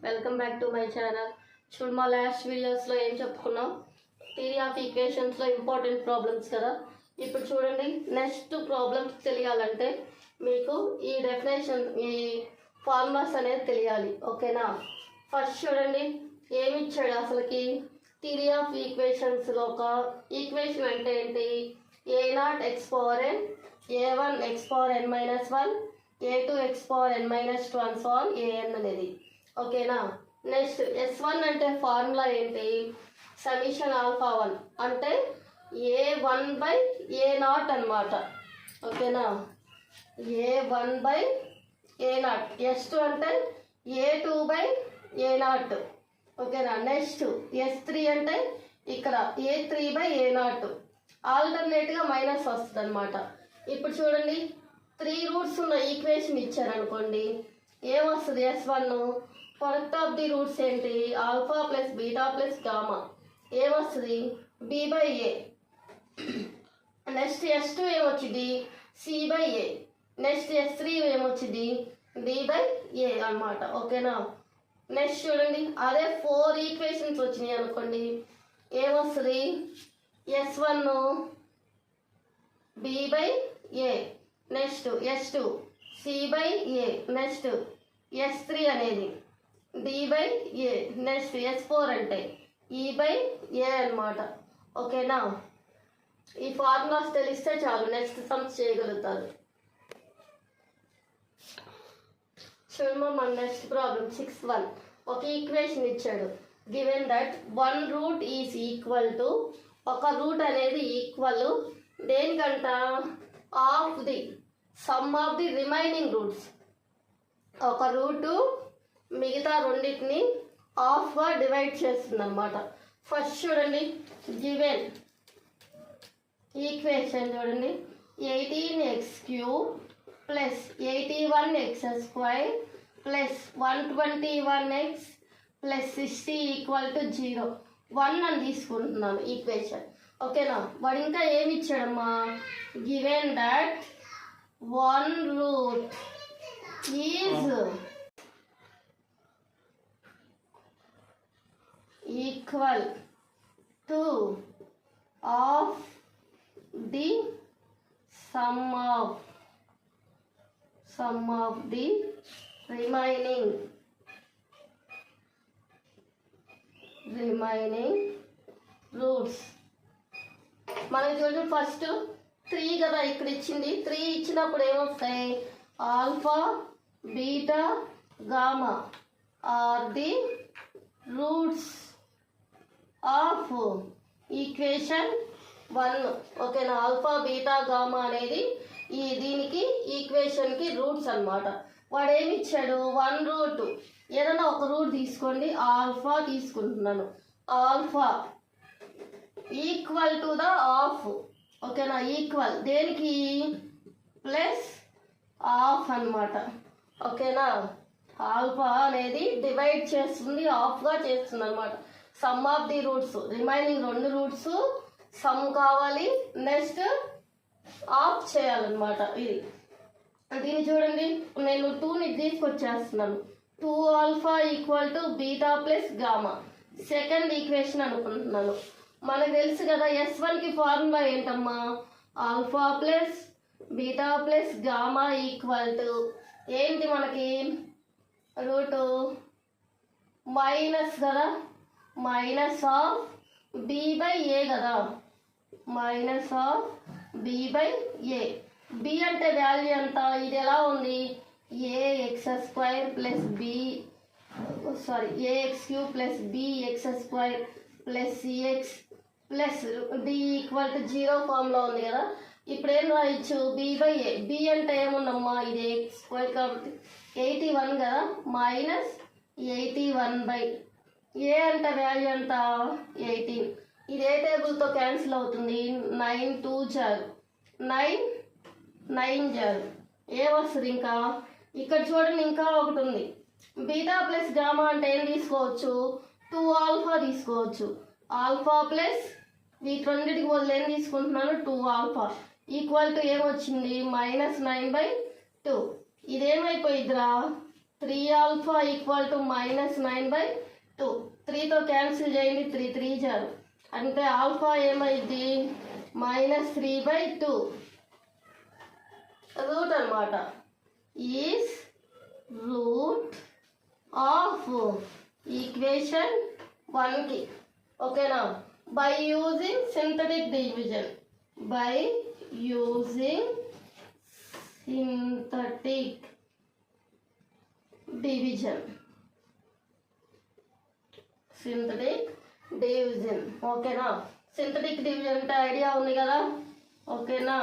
Welcome back to my channel. చూడు, మా last వీడియోస్లో ఏం చెప్పుకున్నాం, థియరీ ఆఫ్ ఈక్వేషన్స్లో ఇంపార్టెంట్ ప్రాబ్లమ్స్ కదా. ఇప్పుడు చూడండి, నెక్స్ట్ ప్రాబ్లమ్స్ తెలియాలంటే మీకు ఈ డెఫినేషన్, ఈ ఫార్ములాస్ అనేది తెలియాలి. ఓకేనా? ఫస్ట్ చూడండి, ఏమి ఇచ్చాడు అసలుకి. థియరీ ఆఫ్ ఈక్వేషన్స్లో ఒక ఈక్వేషన్ అంటే ఏంటి? a0 x power n, a1 x power n minus 1, a2 x power n minus 2 and so on an అనేది. ఓకేనా? నెక్స్ట్ S1 అంటే ఫార్ములా ఏంటి? సమిషన్ ఆల్ఫా 1 అంటే a1/a0 అనమాట. ఓకేనా? a1/a0. S2 అంటే a2/a0. ఓకేనా? నెక్స్ట్ S3 అంటే ఇక్కడ a3/a0. ఆల్టర్నేట్గా మైనస్ వస్తుంది అనమాట. ఇప్పుడు చూడండి, 3 రూట్స్ ఉన్న ఈక్వేషన్ ఇచ్చారనుకోండి, ఏమొస్తుంది? S1 product of the roots ఏంటి? Alpha plus beta plus gamma. ఏమొస్తుంది? b/a. నెక్స్ట్ S2 ఏమొచ్చింది? c/a. నెక్స్ట్ S3 ఏమొచ్చింది? d/a అనమాట. ఓకేనా? నెక్స్ట్ చూడండి, అదే 4 ఈక్వేషన్స్ వచ్చినాయి అనుకోండి, ఏమొస్తుంది? S1 b/a, next S2 c/a, next S3 అనేది d/a, నెక్స్ట్ S4 అంటే e/a అనమాట. ఓకేనా? ఈ ఫార్ములాస్ తెలిస్తే చాలు, నెక్స్ట్ సమ్స్ చేయగలుగుతారు. చూడమ్మా, మన నెక్స్ట్ ప్రాబ్లం 6.1. ఒక ఈక్వేషన్ ఇచ్చాడు. Given that 1 root is equal to, ఒక రూట్ అనేది ఈక్వల్ దేనికంట? Of the sum of the remaining roots. ఒక రూటు మిగతా రెండింటిని హాఫ్గా డివైడ్ చేస్తుంది అనమాట. ఫస్ట్ చూడండి, గివెన్ ఈక్వేషన్ చూడండి, 18x³ plus 81x² plus 121x plus 60 equal to 0. 1 అని తీసుకుంటున్నాను ఈక్వేషన్. ఓకేనా? వాడు ఇంకా ఏమి ఇచ్చాడమ్మా? Given that 1 root is equal to of the sum of the remaining roots. మనకి చూడండి, ఫస్ట్ 3 కదా ఇక్కడ ఇచ్చింది. 3 ఇచ్చినప్పుడు ఏమొస్తాయి? Alpha beta gamma are the roots of equation 1. ఓకేనా? ఆల్ఫా బీటా గామా అనేది దీనికి ఈక్వేషన్కి రూట్స్ అనమాట. వాడు ఏమి ఇచ్చాడు? 1 రూట్, ఏదైనా ఒక రూట్ తీసుకోండి. ఆల్ఫా తీసుకుంటున్నాను. Alpha equal to the of. ఓకేనా? ఈక్వల్ దేనికి? ప్లస్ ఆఫ్ అనమాట. ఓకేనా? ఆల్ఫా అనేది డివైడ్ చేస్తుంది, ఆఫ్గా చేస్తుంది అనమాట. Some of the roots, remaining 2 roots some కావాలి, నెక్స్ట్ ఆఫ్ చేయాలన్నమాట. దీన్ని చూడండి, నేను 2ని తీసుకొచ్చేస్తున్నాను. 2 alpha equal to beta plus gamma. Second equation అనుకుంటున్నాను. మనకు తెలుసు కదా, S1కి ఫార్ములా ఏంటమ్మా? Alpha plus beta plus gamma equal to ఏంటి మనకి? రూటు మైనస్ కదా, మైనస్ ఆఫ్ b/a కదా, మైనస్ ఆఫ్ b/a. b అంటే వాల్యూ ఎంత? ఇది ఎలా ఉంది? ax² plus ax³ plus bx² plus cx plus d equal to 0 ఫామ్లో ఉంది కదా. ఇప్పుడు ఏం రాయొచ్చు? b/a. b అంటే ఏముందమ్మా? ఇది x² కాబట్టి 81 కదా, మైనస్ 81/a అంటే వాల్యూ ఎంత? 18. ఇది ఏ టేబుల్తో క్యాన్సిల్ అవుతుంది? 9 2 జారు 9 9 జారు. ఏమొస్తుంది ఇంకా? ఇక్కడ చూడండి, ఇంకా ఒకటి ఉంది. బీటా ప్లస్ గామా అంటే ఏం తీసుకోవచ్చు? 2 ఆల్ఫా తీసుకోవచ్చు. ఆల్ఫా ప్లస్ వీటి రెండింటికి బదులు ఏం తీసుకుంటున్నాను? 2 ఆల్ఫా ఈక్వల్ టు ఏమొచ్చింది? -9/2. ఇదేమైపోయిద్దిరా? 3 ఆల్ఫా ఈక్వల్ టు -9/2. 3తో క్యాన్సిల్ చేయండి, 3 3 జారు అంటే ఆల్ఫా ఏమైంది -3/2 రూట్ అనమాట. ఈజ్ రూట్ ఆఫ్ ఈక్వేషన్ 1కి. ఓకేనా? By using synthetic division, by using synthetic division, synthetic division. ఓకేనా? సింథటిక్ డివిజన్ అంటే ఐడియా ఉంది కదా? ఓకేనా?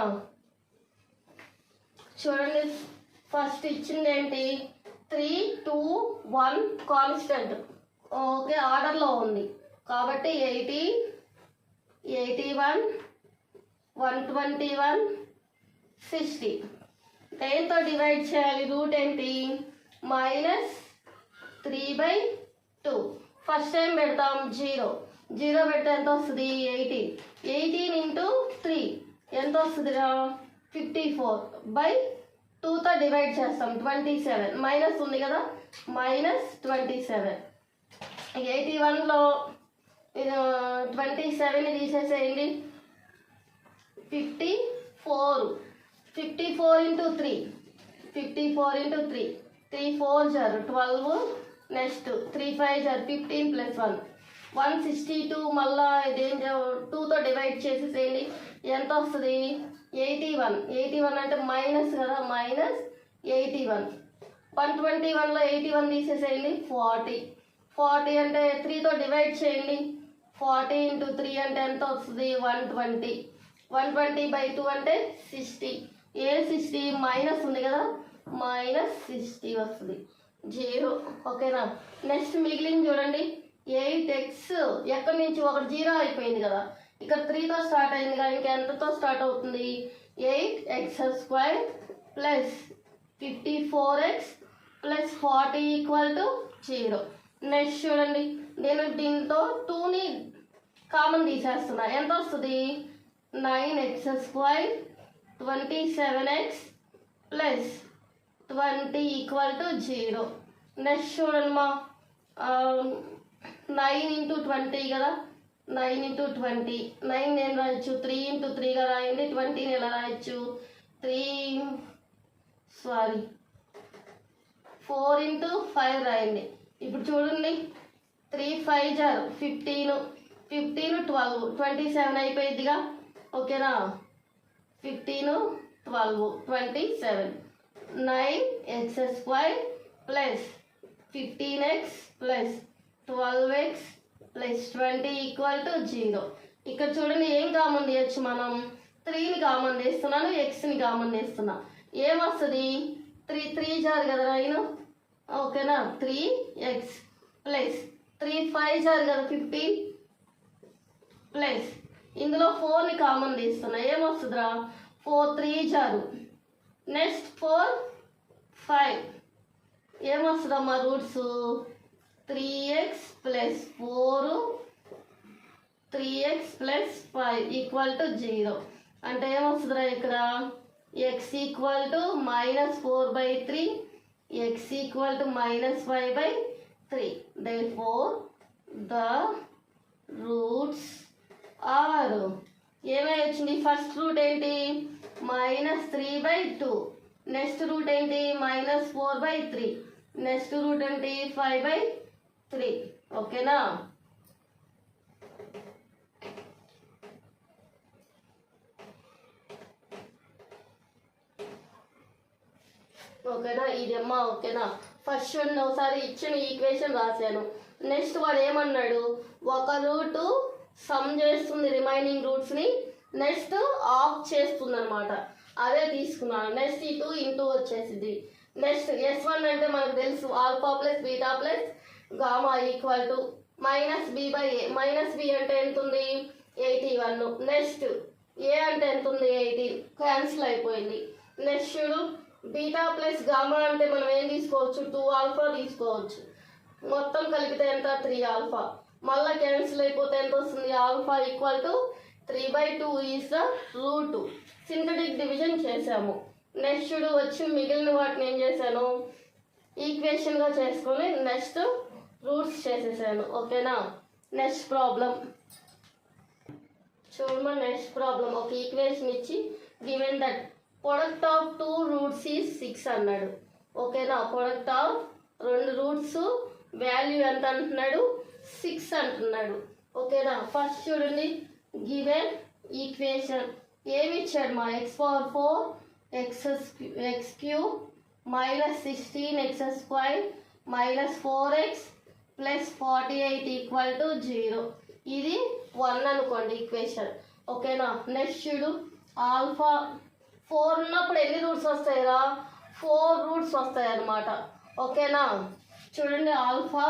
చూడండి, ఫస్ట్ ఇచ్చింది ఏంటి 3 2 1 కాన్స్టెంట్. ఓకే, ఆర్డర్లో ఉంది కాబట్టి 80 81 121 60. దేంతో డివైడ్ చేయాలి? రూట్ ఏంటి -3/2. ఫస్ట్ టైం పెడతాం 0 పెడితే ఎంత వస్తుంది 18. 18 ఇంటూ 3 ఎంత వస్తుందిరా 54/2తో డివైడ్ చేస్తాం 27. మైనస్ ఉంది కదా, -27. 81లో 27ని తీసేసేయండి. 54 ఇంటూ 3 3 4 జారు 12. నెక్స్ట్ 3 5 జారు 15 + 1 162. మళ్ళా ఇదేం 2తో డివైడ్ చేసేసేయండి. ఎంత వస్తుంది 81 అంటే మైనస్ కదా, -81. 121లో 81 తీసేసేయండి. 40 అంటే 3తో డివైడ్ చేయండి. 40 ఇంటూ 3 అంటే ఎంత వస్తుంది 120. 120/2 అంటే 60. ఏ 60 మైనస్ ఉంది కదా, -60 వస్తుంది 0. ఓకేనా? నెక్స్ట్ మిగిలింది చూడండి 8x. ఎక్కడి నుంచి ఒకటి 0 అయిపోయింది కదా, ఇక్కడ 3తో స్టార్ట్ అయింది కదా, ఇంకా ఎంతతో స్టార్ట్ అవుతుంది 8x² + 54x + 40 = 0. నెక్స్ట్ చూడండి, నేను దీంతో 2ని కామన్ తీసేస్తున్నా. ఎంత వస్తుంది 9x² 27x + 20 = 0. నెక్స్ట్ చూడండి మా 9 ఇంటూ 20 కదా, 9 ఇంటూ 20. 9 నేను రాయొచ్చు, 3 ఇంటూ 3గా రాయండి. 20ని ఎలా రాయొచ్చు 4 ఇంటూ 5 రాయండి. ఇప్పుడు చూడండి 3 5 జారు 15 12 27 అయిపోయిద్దిగా. ఓకేనా? 15 12 27. 9x² + 15x + 12x + 20 = 0. ఇక్కడ చూడండి ఏం కామన్ తీయచ్చు మనం 3ని కామన్ తీస్తున్నాను, xని కామన్ తీస్తున్నా. ఏమొస్తుంది 3 3 జారు కదా 9. ఓకేనా? 3x + 3 5 జారు కదా 15 ప్లస్ ఇందులో 4ని కామన్ తీస్తున్నా. ఏమొస్తుందిరా 4 3 జారు. నెక్స్ట్ 4 5 ఏమొస్తుందమ్మా రూట్స్ 3x + 4 3x + 5 = 0. అంటే ఏమొస్తుందిరా ఇక్కడ x = -4/3, x = -5/3. Therefore the roots are ఏమై వచ్చింది ఫస్ట్ రూట్ ఏంటి -3/2. నెక్స్ట్ రూట్ ఏంటి -4/3. నెక్స్ట్ రూట్ ఏంటి 5/3. ఓకేనా? ఓకేనా? ఇదమ్మా. ఓకేనా? ఫస్ట్ ఒకసారి ఇచ్చిన ఈక్వేషన్ రాశాను. నెక్స్ట్ వాడు ఏమన్నాడు ఒక రూటు సమ్ చేస్తుంది రిమైనింగ్ రూట్స్ని, నెక్స్ట్ ఆఫ్ చేస్తుంది అనమాట. అదే తీసుకున్నాను. నెక్స్ట్ ఈ 2 ఇంటూ వచ్చేసింది. నెక్స్ట్ S1 అంటే మనకు తెలుసు alpha + beta + gamma = -b/a. -b అంటే ఎంత ఉంది 81. నెక్స్ట్ ఏ అంటే ఎంత ఉంది 18. క్యాన్సిల్ అయిపోయింది. నెక్స్ట్ చూడు బీటా + గామా అంటే మనం ఏం తీసుకోవచ్చు 2 ఆల్ఫా తీసుకోవచ్చు. మొత్తం కలిపితే ఎంత 3 ఆల్ఫా. మళ్ళీ క్యాన్సిల్ అయిపోతే ఎంత వస్తుంది alpha = 3/2 is the route. Synthetic division చేసాము. నెక్స్ట్ వచ్చి మిగిలిన వాటిని ఏం చేశాను ఈక్వేషన్గా చేసుకొని నెక్స్ట్ రూట్స్ చేసేసాను. ఓకేనా. నెక్స్ట్ ప్రాబ్లం చూడమ్మా. నెక్స్ట్ ప్రాబ్లం ఒక ఈక్వేషన్ ఇచ్చి given that product of 2 roots is 6 అన్నాడు. ఓకేనా. ప్రొడక్ట్ ఆఫ్ 2 రూట్స్ వాల్యూ ఎంత అంటున్నాడు, 6 అంటున్నాడు. ఓకేనా. ఫస్ట్ చూడండి గివెన్ ఈక్వేషన్ ఏమి ఇచ్చాడు మా x⁴ x cube minus 16x² minus 4x plus 48 equal to 0. ఇది 1 అనుకోండి ఈక్వేషన్. ఓకేనా. నెక్స్ట్ చూడు ఆల్ఫా 4 ఉన్నప్పుడు ఎన్ని రూట్స్ వస్తాయిరా, 4 రూట్స్ వస్తాయి అన్నమాట. ఓకేనా. చూడండి alpha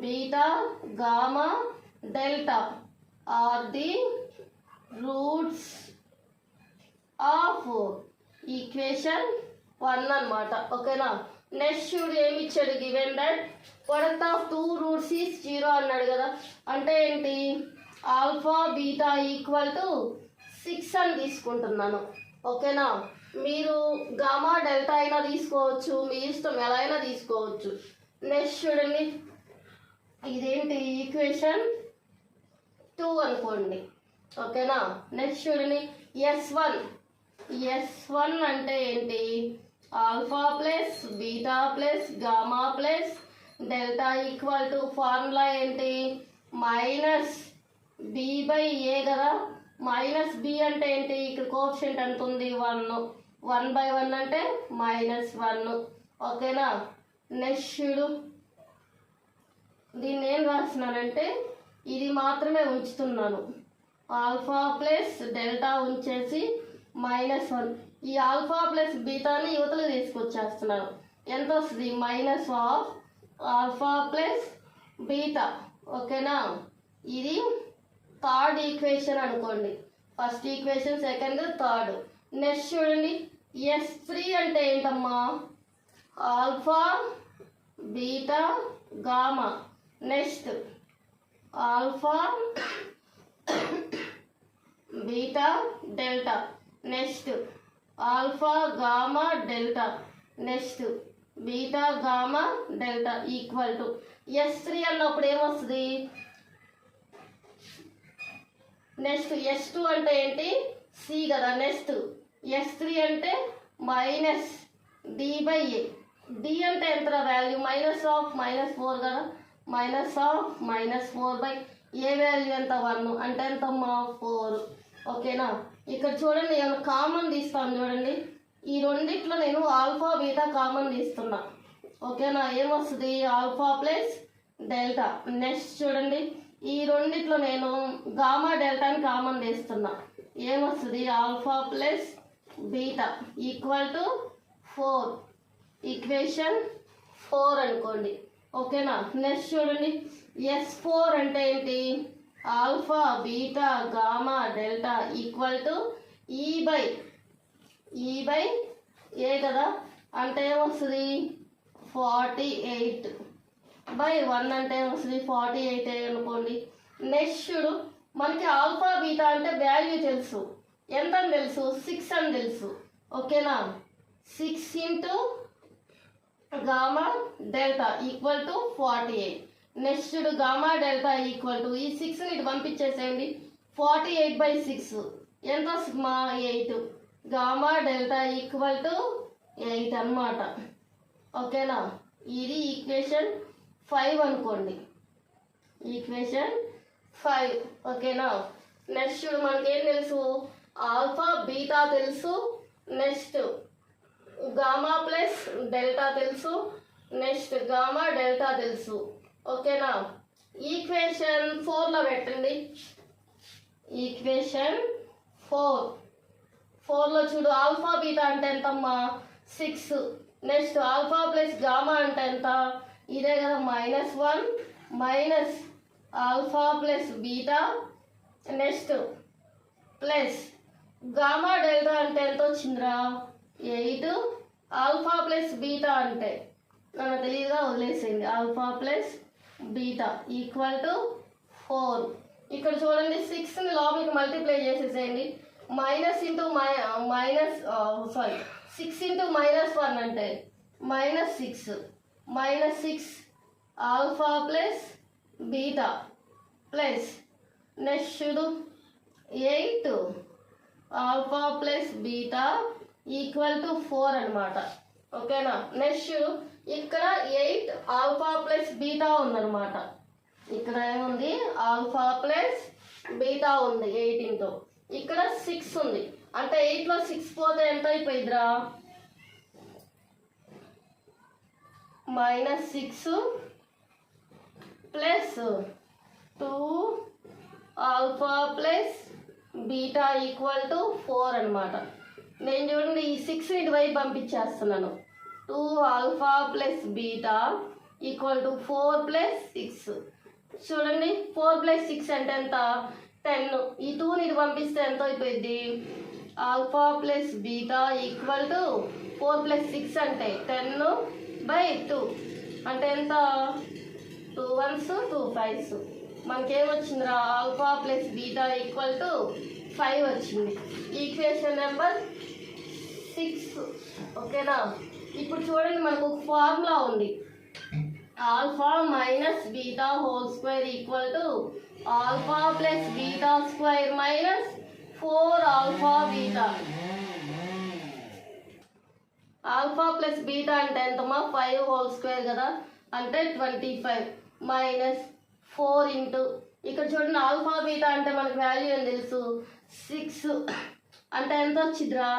beta gamma delta are the roots of equation 1 అన్నమాట. ఓకేనా. నెక్స్ట్ చూడు ఏమి ఇచ్చాడు given that product of 2 roots is 0 అన్నాడు కదా. అంటే ఏంటి, ఆల్ఫా బీటా ఈక్వల్ టు 6 అని తీసుకుంటున్నాను. ఓకేనా. మీరు గామా డెల్టా అయినా తీసుకోవచ్చు, మీ ఇష్టం ఎలా అయినా తీసుకోవచ్చు. నెక్స్ట్ చూడండి ఇదేంటి ఈక్వేషన్ 2 అనుకోండి. ఓకేనా. నెక్స్ట్ చూడండి S1 అంటే ఏంటి, alpha plus beta plus gamma plus delta equal to formula ఏంటి, మైనస్ బి బై ఏ కదా. మైనస్ బి అంటే ఏంటి, ఇక్కడ కోఎఫిషియంట్ ఎంత ఉంది 1, 1/1 అంటే -1. ఓకేనా. నెక్స్ట్ చూడు దీన్ని ఏం రాస్తున్నానంటే ఇది మాత్రమే ఉంచుతున్నాను, ఆల్ఫా ప్లస్ డెల్టా ఉంచేసి -1. ఈ ఆల్ఫా ప్లస్ బీటాని యువతలు తీసుకొచ్చేస్తున్నాను. ఎంత వస్తుంది, minus of alpha plus beta. ఓకేనా. ఇది థర్డ్ ఈక్వేషన్ అనుకోండి. First equation, second, third. Next చూడండి S3 అంటే ఏంటమ్మా, alpha beta gamma. Next alpha beta delta. Next alpha gamma delta. Next beta gamma delta equal to S3 అన్నప్పుడు ఏమొస్తుంది. Next S2 అంటే ఏంటి, సి కదా. నెక్స్ట్ S3 అంటే minus d by a. D అంటే ఎంత వాల్యూ, మైనస్ ఆఫ్ -4 కదా. Minus of -4 by a value ఎంత 1 అంటే ఎంతమ్మా 4. ఓకేనా. ఇక్కడ చూడండి ఏమైనా కామన్ తీస్తాను చూడండి. ఈ రెండిట్లో నేను ఆల్ఫా బీటా కామన్ తీస్తున్నా. ఓకేనా. ఏమొస్తుంది, ఆల్ఫా ప్లస్ డెల్టా. నెక్స్ట్ చూడండి ఈ రెండిట్లో నేను గామా డెల్టాని కామన్ తీస్తున్నా. ఏమొస్తుంది, alpha plus beta equal to 4. Equation 4 అనుకోండి. ఓకేనా. నెక్స్ట్ చూడండి S4 అంటే ఏంటి, alpha beta gamma delta equal to ఈ బై ఏ కదా. అంటే ఏమొస్తుంది 48/1 అంటే ఏమొస్తుంది 48 అనుకోండి. నెక్స్ట్ చూడు మనకి ఆల్ఫా బీటా అంటే వాల్యూ తెలుసు, ఎంత అని తెలుసు, 6 అని తెలుసు. ఓకేనా. 6 into gamma delta equal to 48. Next gamma delta equal to ఈ 6ని ఇటు పంపించేసేయండి, 48/6 ఎంత వస్తుంది 8. గామా డెల్టా ఈక్వల్ టు 8 అన్నమాట. ఓకేనా. ఇది ఈక్వేషన్ 5 అనుకోండి. ఈక్వేషన్ 5. ఓకేనా. నెక్స్ట్ మనకి ఏం తెలుసు, ఆల్ఫా బీటా తెలుసు. నెక్స్ట్ గామా ప్లస్ డెల్టా తెలుసు. నెక్స్ట్ గామా డెల్టా తెలుసు. ఓకేనా. ఈక్వేషన్ 4లో పెట్టండి. ఈక్వేషన్ 4లో చూడు ఆల్ఫా బీటా అంటే ఎంతమ్మా 6. నెక్స్ట్ ఆల్ఫా ప్లస్ గామా అంటే ఎంత, ఇదే కదా -1 minus alpha plus beta. Next plus gamma delta అంటే ఎంత వచ్చిందిరా 8. ఆల్ఫా ప్లస్ బీటా అంటే నాకు తెలియదుగా వదిలేసేయండి, alpha plus beta equal to 4. ఇక్కడ చూడండి 6ని లోపలికి మల్టిప్లై చేసేసేయండి. -6 ఇంటూ -1 అంటే -6. -6 alpha plus beta plus next చూడు 8 alpha plus beta equal to 4 అనమాట. ఓకేనా. నెక్స్ట్ ఇక్కడ 8 ఆల్ఫా ప్లస్ బీటా ఉందన్నమాట. ఇక్కడ ఏముంది, ఆల్ఫా ప్లస్ బీటా ఉంది 18తో. ఇక్కడ 6 ఉంది, అంటే 8లో 6 పోతే ఎంత అయిపోయిద్దిరా, -6 plus 2 alpha plus beta equal to 4 అనమాట. నేను చూడండి ఈ 6 ఇటువైపు పంపించేస్తున్నాను. 2 alpha plus beta equal to 4 plus 6. చూడండి 4 ప్లస్ 6 అంటే ఎంత, 10. ఈ 2ని ఇటు పంపిస్తే ఎంత అయిపోయింది, alpha plus beta equal to 4 plus 6 అంటే 10/2 అంటే ఎంత, 2 1s 2 5s. మనకేమొచ్చిందిరా, alpha plus beta equal to 5 వచ్చింది. Equation number 6. ఓకేనా. ఇప్పుడు చూడండి మనకు ఒక ఫార్ములా ఉంది, alpha minus beta whole square equal to alpha plus beta square minus 4 alpha beta. Alpha plus beta అంటే ఎంతమా, 5 హోల్ స్క్వేర్ కదా, అంటే 25 మైనస్ 4 ఇంటూ, ఇక్కడ చూడండి ఆల్ఫా బీటా అంటే మనకు వాల్యూ ఏం తెలుసు, 6 అంటే ఎంత వచ్చిద్దిరా,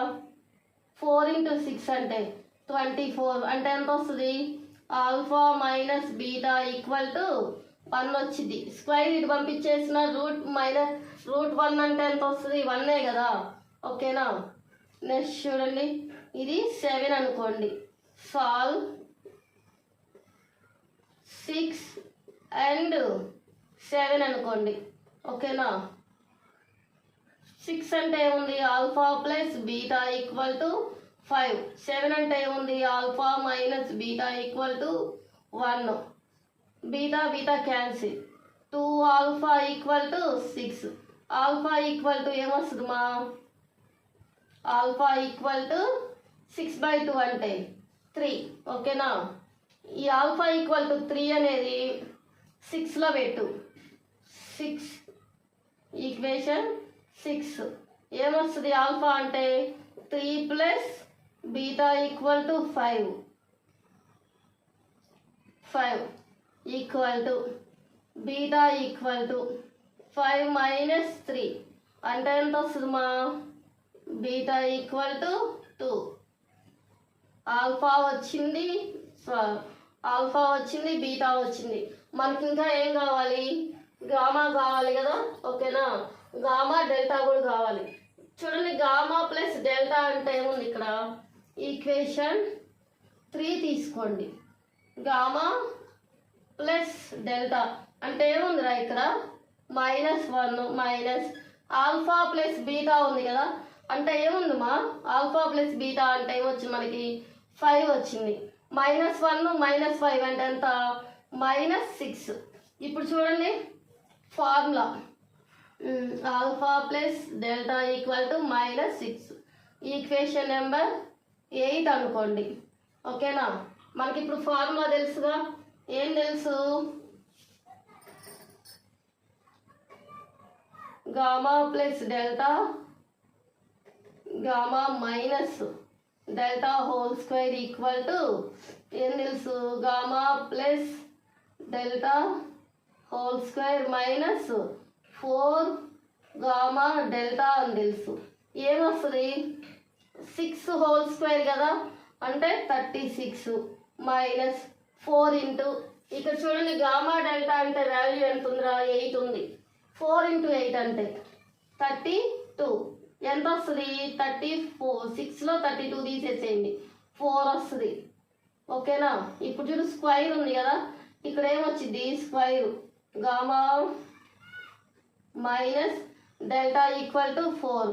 4 × 6 అంటే 24 అంటే ఎంత వస్తుంది, alpha minus beta equal to 1 వచ్చింది. స్క్వేర్ ఇటు పంపించేసిన √1 అంటే ఎంత వస్తుంది, 1 కదా. ఓకేనా. నెక్స్ట్ చూడండి ఇది 7 అనుకోండి, సాల్వ్ 6 అండ్ 7 అనుకోండి. ఓకేనా. 6 అంటే ఏముంది, alpha plus beta equal to 5. 7 అంటే ఏముంది, alpha minus beta equal to 1. Beta beta cancel, 2 alpha equal to 6. Alpha equal to ఏమొస్తుంది మా, ఆల్ఫా ఈక్వల్ టు 6/2 అంటే 3. ఓకేనా. ఈ ఆల్ఫా ఈక్వల్ టు 3 అనేది 6లో పెట్టు, 6 ఈక్వేషన్ 6 ఏమొస్తుంది, ఆల్ఫా అంటే 3 plus beta equal to 5 equal to beta equal to 5 minus 3 అంటే ఎంత వస్తుంది మా, బీటా ఈక్వల్ టు 2. ఆల్ఫా వచ్చింది, బీటా వచ్చింది. మనకి ఇంకా ఏం కావాలి, గామా కావాలి కదా. ఓకేనా. గామా డెల్టా కూడా కావాలి. చూడండి గామా ప్లస్ డెల్టా అంటే ఏముంది, ఇక్కడ ఈక్వేషన్ 3 తీసుకోండి. గామా ప్లస్ డెల్టా అంటే ఏముందిరా, ఇక్కడ -1 మైనస్ ఆల్ఫా ప్లస్ బీటా ఉంది కదా, అంటే ఏముంది మా, ఆల్ఫా ప్లస్ బీటా అంటే ఏమొచ్చింది మనకి 5 వచ్చింది. -1 -5 అంటే ఎంత, -6. ఇప్పుడు చూడండి formula, alpha plus delta equal to -6. Equation number 8 అనుకోండి. ఓకేనా. మనకి ఇప్పుడు ఫార్ములా తెలుసుగా, ఏం తెలుసు, gamma plus delta gamma minus delta whole square equal to ఏం తెలుసు, gamma plus delta whole square minus 4 gamma delta అని తెలుసు. ఏమొస్తుంది, 6 హోల్ స్క్వేర్ కదా, అంటే 36 మైనస్ 4 ఇంటూ, ఇక్కడ చూడండి గామా డెల్టా అంటే వాల్యూ ఎంత ఉందిరా, 8 ఉంది. 4 × 8 అంటే 32. ఎంత వస్తుంది, 34. 6లో 32 తీసేసేయండి, 4 వస్తుంది. ఓకేనా. ఇప్పుడు చూడు స్క్వైర్ ఉంది కదా, ఇక్కడ ఏమొచ్చింది, square gamma minus delta equal to 4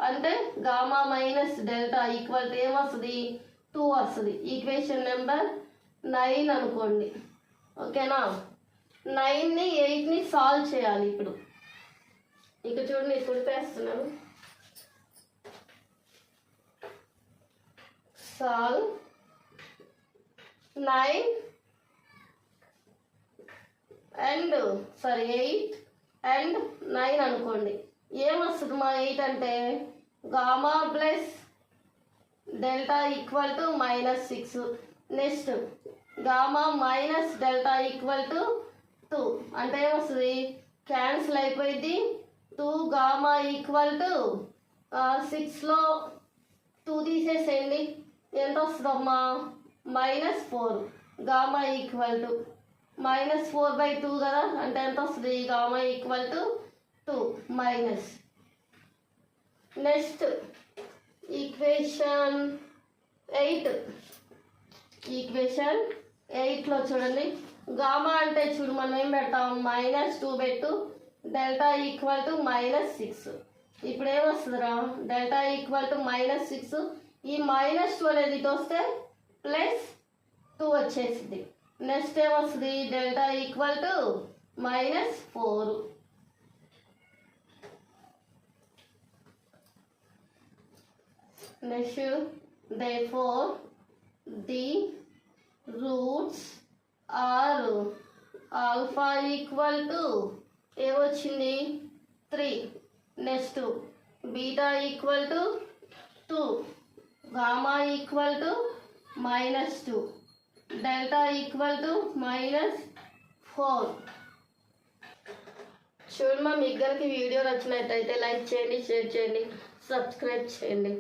అంటే gamma minus delta equal to ఏమొస్తుంది, 2 వస్తుంది. ఈక్వేషన్ నెంబర్ 9 అనుకోండి. ఓకేనా. 9ని 8ని సాల్వ్ చేయాలి. ఇప్పుడు ఇక్కడ చూడండి కుడిపేస్తున్నాను, సాల్వ్ 9 అండ్ 8 అండ్ 9 అనుకోండి. ఏమొస్తుంది మా 8 అంటే gamma plus delta equal to -6. Next gamma minus delta equal to 2 అంటే ఏమొస్తుంది క్యాన్సిల్ అయిపోయింది. 2 గామా ఈక్వల్ టు 6లో 2 తీసేసేయండి. ఎంత వస్తుందమ్మా -4. గామా ఈక్వల్ టు -4/2 కదా, అంటే ఎంత వస్తుంది gamma equal to 2 minus. Next equation 8లో చూడండి గామా అంటే చూడు మనం ఏం పెడతాం -2 పెట్టు, డెల్టా ఈక్వల్ టు -6. ఇప్పుడు ఏమొస్తుందిరా డెల్టా ఈక్వల్ టు -6. ఈ -2 అనేది ఇటు వస్తే +2 వచ్చేసింది. నెక్స్ట్ ఏమొస్తుంది delta equal to -4. Next therefore the roots are alpha equal to ఏమొచ్చింది 3. Next beta equal to 2, gamma equal to -2, delta equal to -4. చూడమ్మా, మీ దగ్గరికి వీడియో నచ్చినట్టయితే లైక్ చేయండి, షేర్ చేయండి, సబ్స్క్రైబ్ చేయండి.